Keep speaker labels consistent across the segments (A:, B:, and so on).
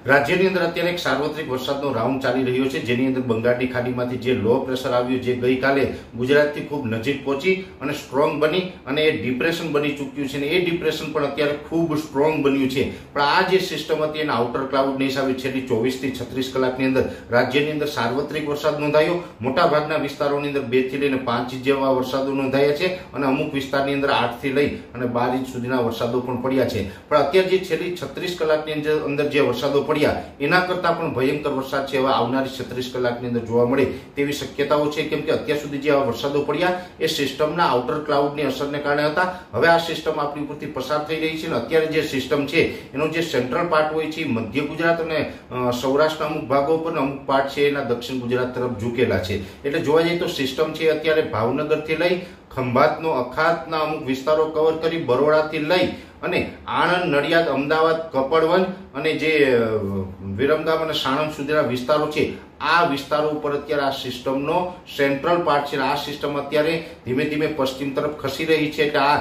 A: રાજ્યની અંદર અત્યારે એક સાર્વત્રિક વરસાદનો રાઉન્ડ ચાલી રહ્યો છે, જેની અંદર બંગાળની ખાડીમાંથી જે લો પ્રેશર આવ્યું, જે ગઈકાલે ગુજરાતથી ખૂબ નજીક પહોંચી અને સ્ટ્રોંગ બની અને એ ડિપ્રેશન બની ચૂક્યું છે. અને એ ડિપ્રેશન પણ અત્યારે ખૂબ સ્ટ્રોંગ બન્યું છે. પણ આ જે સિસ્ટમ હતી એના આઉટર ક્લાઉડની હિસાબે છેલ્લી 24 થી 36 કલાકની અંદર રાજ્યની અંદર સાર્વત્રિક વરસાદ નોંધાયો. મોટાભાગના વિસ્તારોની અંદર 2 થી લઈને 5 ઇંચ જેવા વરસાદો નોંધાયા છે અને અમુક વિસ્તારની અંદર 8 થી લઈ અને 12 ઇંચ સુધીના વરસાદો પણ પડ્યા છે. પણ અત્યારે જે છેલ્લી 36 કલાકની અંદર જે વરસાદો એના કરતા પણ ભયંકર વરસાદ છે હવે આવનારી 36 કલાકની અંદર જોવા મળે તેવી શક્યતાઓ છે. કેમ કે અત્યાર સુધી જે આવા વરસાદો પડ્યા એ સિસ્ટમના આઉટર ક્લાઉડની અસરને કારણે હતા. હવે આ સિસ્ટમ આપણી ઉપરથી પસાર થઈ રહી છે અને અત્યારે જે સિસ્ટમ છે એનો જે સેન્ટ્રલ પાર્ટ હોય છે મધ્ય ગુજરાત અને સૌરાષ્ટ્રના અમુક ભાગો પર અમુક પાર્ટ છે એના દક્ષિણ ગુજરાત તરફ ઝૂકેલા છે. એટલે જોવા જઈએ તો સિસ્ટમ છે અત્યારે ભાવનગરથી લઈ ખંભાતનો અખાતના અમુક વિસ્તારો કવર કરી બરોડાથી લઈ અને આણંદ, નડિયાદ, અમદાવાદ, કપડવંજ અને જે વિરમગામ અને સાણંદ સુધીના વિસ્તારો છે આ વિસ્તારો ઉપર અત્યારે આ સિસ્ટમનો સેન્ટ્રલ પાર્ટ છે. આ સિસ્ટમ અત્યારે ધીમે ધીમે પશ્ચિમ તરફ ખસી રહી છે. એટલે આ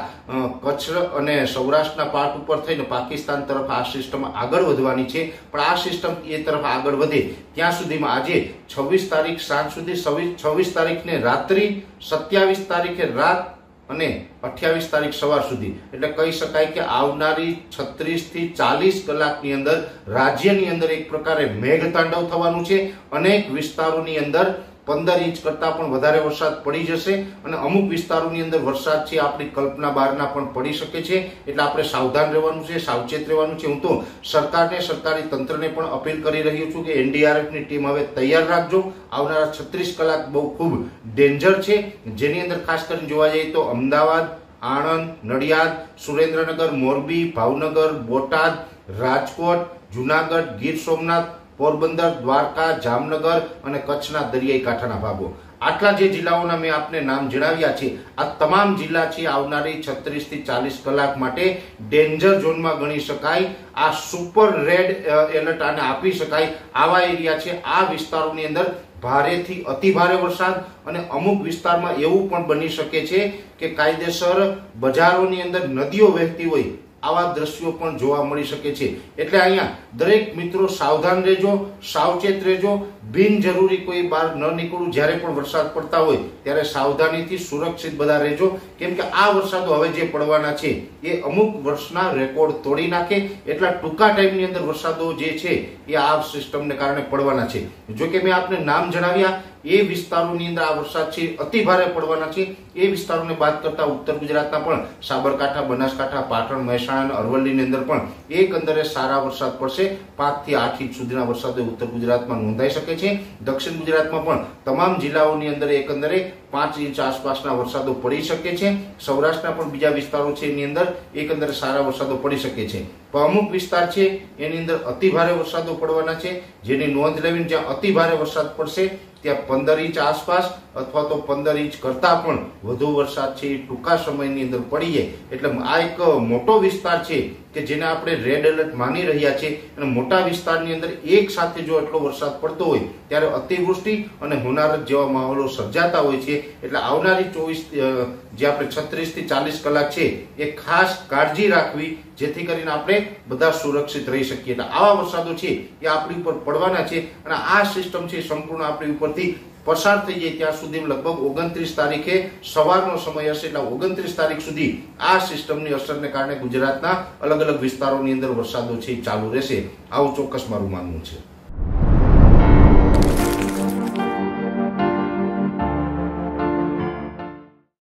A: કચ્છ અને સૌરાષ્ટ્રના પાર્ટ ઉપર થઈને પાકિસ્તાન તરફ આ સિસ્ટમ આગળ વધવાની છે. પણ આ સિસ્ટમ એ તરફ આગળ વધે ત્યાં સુધીમાં આજે 26 તારીખ સાંજ સુધી, 26 તારીખને રાત્રિ, 27 તારીખે રાત અને 28 તારીખ સવાર સુધી, એટલે કહી શકાય કે આવનારી 36 થી 40 કલાકની અંદર રાજ્યની અંદર એક પ્રકારે મેઘતાંડવ થવાનું છે. અનેક વિસ્તારોની અંદર 15 ઇંચ કરતા પણ વધારે વરસાદ પડી જશે અને અમુક વિસ્તારોની અંદર વરસાદ છે આપણી કલ્પના બહારના પણ પડી શકે છે. એટલે આપણે સાવધાન રહેવાનું છે, સાવચેત રહેવાનું છે. હું તો સરકારને, સરકારી તંત્રને પણ અપીલ કરી રહ્યો છું કે એનડીઆરએફની ટીમ હવે તૈયાર રાખજો. આવનારા 36 કલાક બહુ ખૂબ ડેન્જર છે, જેની અંદર ખાસ કરીને જોવા જઈએ તો અમદાવાદ, આણંદ, નડિયાદ, સુરેન્દ્રનગર, મોરબી, ભાવનગર, બોટાદ, રાજકોટ, જુનાગઢ, ગીર સોમનાથ, પોરબંદર, દ્વારકા, જામનગર અને કચ્છના દરિયાઈ કાંઠાના ભાગો, આટલા જે જિલ્લાઓના મેં આપને નામ જણાવ્યા છે આ તમામ જિલ્લા છે આવનારી 36 થી 40 કલાક માટે ડેન્જર ઝોનમાં ગણી શકાય. આ સુપર રેડ એલર્ટ આને આપી શકાય. આવા એરિયા છે. આ વિસ્તારોની અંદર ભારેથી અતિ ભારે વરસાદ અને અમુક વિસ્તારમાં એવું પણ બની શકે છે કે કાયદેસર બજારોની અંદર નદીઓ વહેતી હોય આવા દ્રશ્યો પણ જોવા મળી શકે છે. એટલે અહીંયા દરેક મિત્રો સાવધાન રહેજો, સાવચેત રહેજો. બિનજરૂરી કોઈ બહાર ન નીકળવું. જ્યારે પણ વરસાદ પડતા હોય ત્યારે સાવધાનીથી સુરક્ષિત બધા રહેજો. કેમ કે આ વરસાદો હવે જે પડવાના છે એ અમુક વર્ષના રેકોર્ડ તોડી નાખે એટલા ટૂંકા ટાઈમની અંદર વરસાદો જે છે એ આ સિસ્ટમને કારણે પડવાના છે. જો કે મેં આપને નામ જણાવ્યા એ વિસ્તારોની અંદર આ વરસાદ છે અતિ ભારે પડવાના છે. એ વિસ્તારોને બાદ કરતા ઉત્તર ગુજરાતના પણ સાબરકાંઠા, બનાસકાંઠા, પાટણ, મહેસાણા અને અરવલ્લીની અંદર પણ એકંદરે સારા વરસાદ પડશે. 5 થી 8 ઇંચ સુધીના વરસાદો ઉત્તર ગુજરાતમાં નોંધાઈ શકે છે. દક્ષિણ ગુજરાતમાં પણ તમામ જિલ્લાઓની અંદર એકંદરે 5 ઇંચ આસપાસના વરસાદો પડી શકે છે. સૌરાષ્ટ્રના પણ બીજા વિસ્તારો છે એની અંદર એકંદરે સારા વરસાદો પડી શકે છે. પણ અમુક વિસ્તાર છે એની અંદર અતિ ભારે વરસાદો પડવાના છે, જેની નોંધ લેવી. જ્યાં અતિ ભારે વરસાદ પડશે ત્યાં 15 ઇંચ આસપાસ અથવા તો 15 ઇંચ કરતા પણ વધુ વરસાદ છે એ ટૂંકા સમયની અંદર પડી જાય. એટલે આ એક મોટો વિસ્તાર છે કે જેને આપણે રેડ એલર્ટ માની રહ્યા છે. અને મોટા વિસ્તારની અંદર એક સાથે જો એટલો વરસાદ પડતો હોય ત્યારે અતિવૃષ્ટિ અને હોનારત જેવા માહોલો સર્જાતા હોય છે. એટલે આવનારી 24 જે આપણે 36 થી 40 કલાક છે એ ખાસ કાળજી રાખવી, જેથી કરીને આપણે બધા સુરક્ષિત રહી શકીએ. એટલે આવા વરસાદો છે એ આપણી ઉપર પડવાના છે અને આ સિસ્ટમ છે સંપૂર્ણ આપણી ઉપરથી પસાર થઈ જાય ત્યાં સુધી લગભગ 29 તારીખે સવારનો સમય હશે. એટલે 29 તારીખ સુધી આ સિસ્ટમની અસરને કારણે ગુજરાતના અલગ અલગ વિસ્તારોની અંદર વરસાદો છે ચાલુ રહેશે. આવું ચોક્કસ મારું માનવું છે.